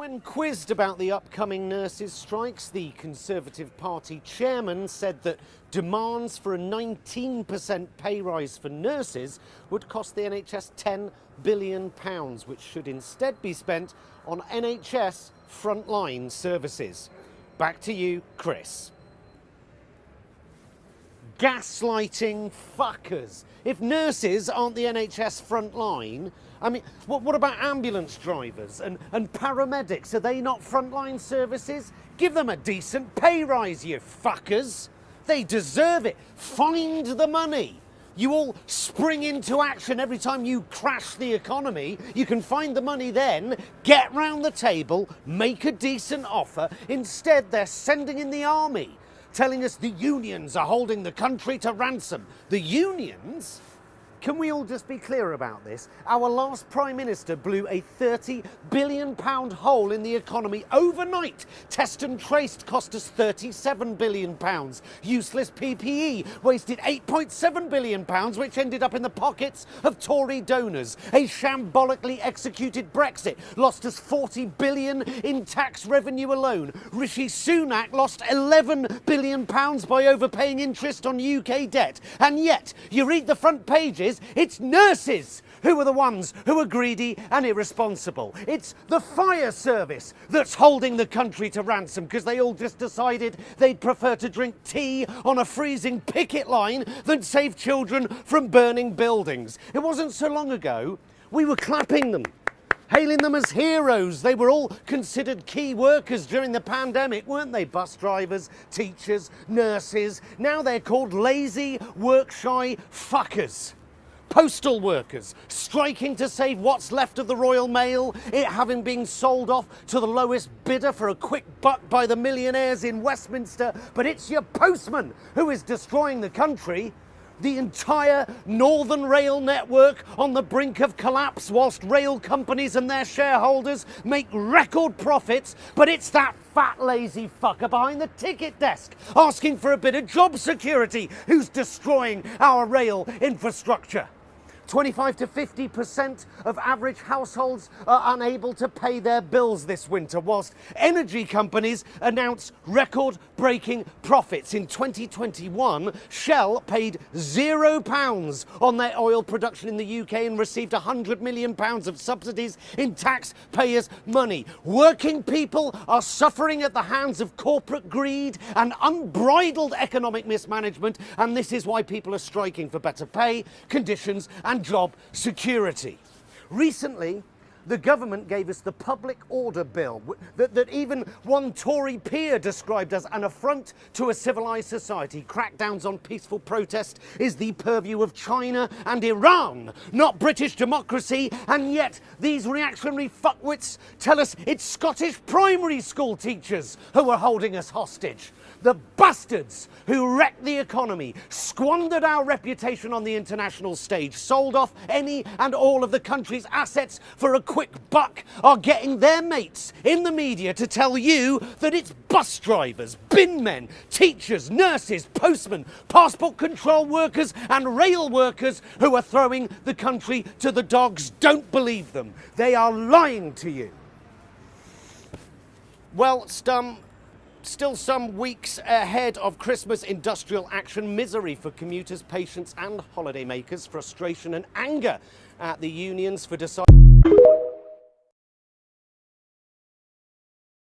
When quizzed about the upcoming nurses' strikes, the Conservative Party chairman said that demands for a 19% pay rise for nurses would cost the NHS £10 billion, which should instead be spent on NHS frontline services. Back to you, Chris. Gaslighting fuckers. If nurses aren't the NHS front line, I mean, what about ambulance drivers and paramedics? Are they not frontline services? Give them a decent pay rise, you fuckers. They deserve it. Find the money. You all spring into action every time you crash the economy. You can find the money then, get round the table, make a decent offer. Instead, they're sending in the army, telling us the unions are holding the country to ransom. The unions? Can we all just be clear about this? Our last Prime Minister blew a £30 billion hole in the economy overnight. Test and traced cost us £37 billion. Useless PPE wasted £8.7 billion, which ended up in the pockets of Tory donors. A shambolically executed Brexit lost us £40 billion in tax revenue alone. Rishi Sunak lost £11 billion by overpaying interest on UK debt. And yet, you read the front pages, it's nurses who are the ones who are greedy and irresponsible. It's the fire service that's holding the country to ransom because they all just decided they'd prefer to drink tea on a freezing picket line than save children from burning buildings. It wasn't so long ago we were clapping them, hailing them as heroes. They were all considered key workers during the pandemic, weren't they? Bus drivers, teachers, nurses. Now they're called lazy, work-shy fuckers. Postal workers striking to save what's left of the Royal Mail, it having been sold off to the lowest bidder for a quick buck by the millionaires in Westminster. But it's your postman who is destroying the country. The entire Northern Rail network on the brink of collapse whilst rail companies and their shareholders make record profits, but it's that fat lazy fucker behind the ticket desk asking for a bit of job security who's destroying our rail infrastructure. 25 to 50% of average households are unable to pay their bills this winter, whilst energy companies announce record-breaking profits. In 2021, Shell paid £0 on their oil production in the UK and received £100 million of subsidies in taxpayers' money. Working people are suffering at the hands of corporate greed and unbridled economic mismanagement, and this is why people are striking for better pay, conditions, and job security. Recently, the government gave us the Public Order Bill that even one Tory peer described as an affront to a civilised society. Crackdowns on peaceful protest is the purview of China and Iran, not British democracy, and yet these reactionary fuckwits tell us it's Scottish primary school teachers who are holding us hostage. The bastards who wrecked the economy, squandered our reputation on the international stage, sold off any and all of the country's assets for a quick buck, are getting their mates in the media to tell you that it's bus drivers, bin men, teachers, nurses, postmen, passport control workers and rail workers who are throwing the country to the dogs. Don't believe them. They are lying to you. Well, still some weeks ahead of Christmas industrial action, misery for commuters, patients and holidaymakers, frustration and anger at the unions for deciding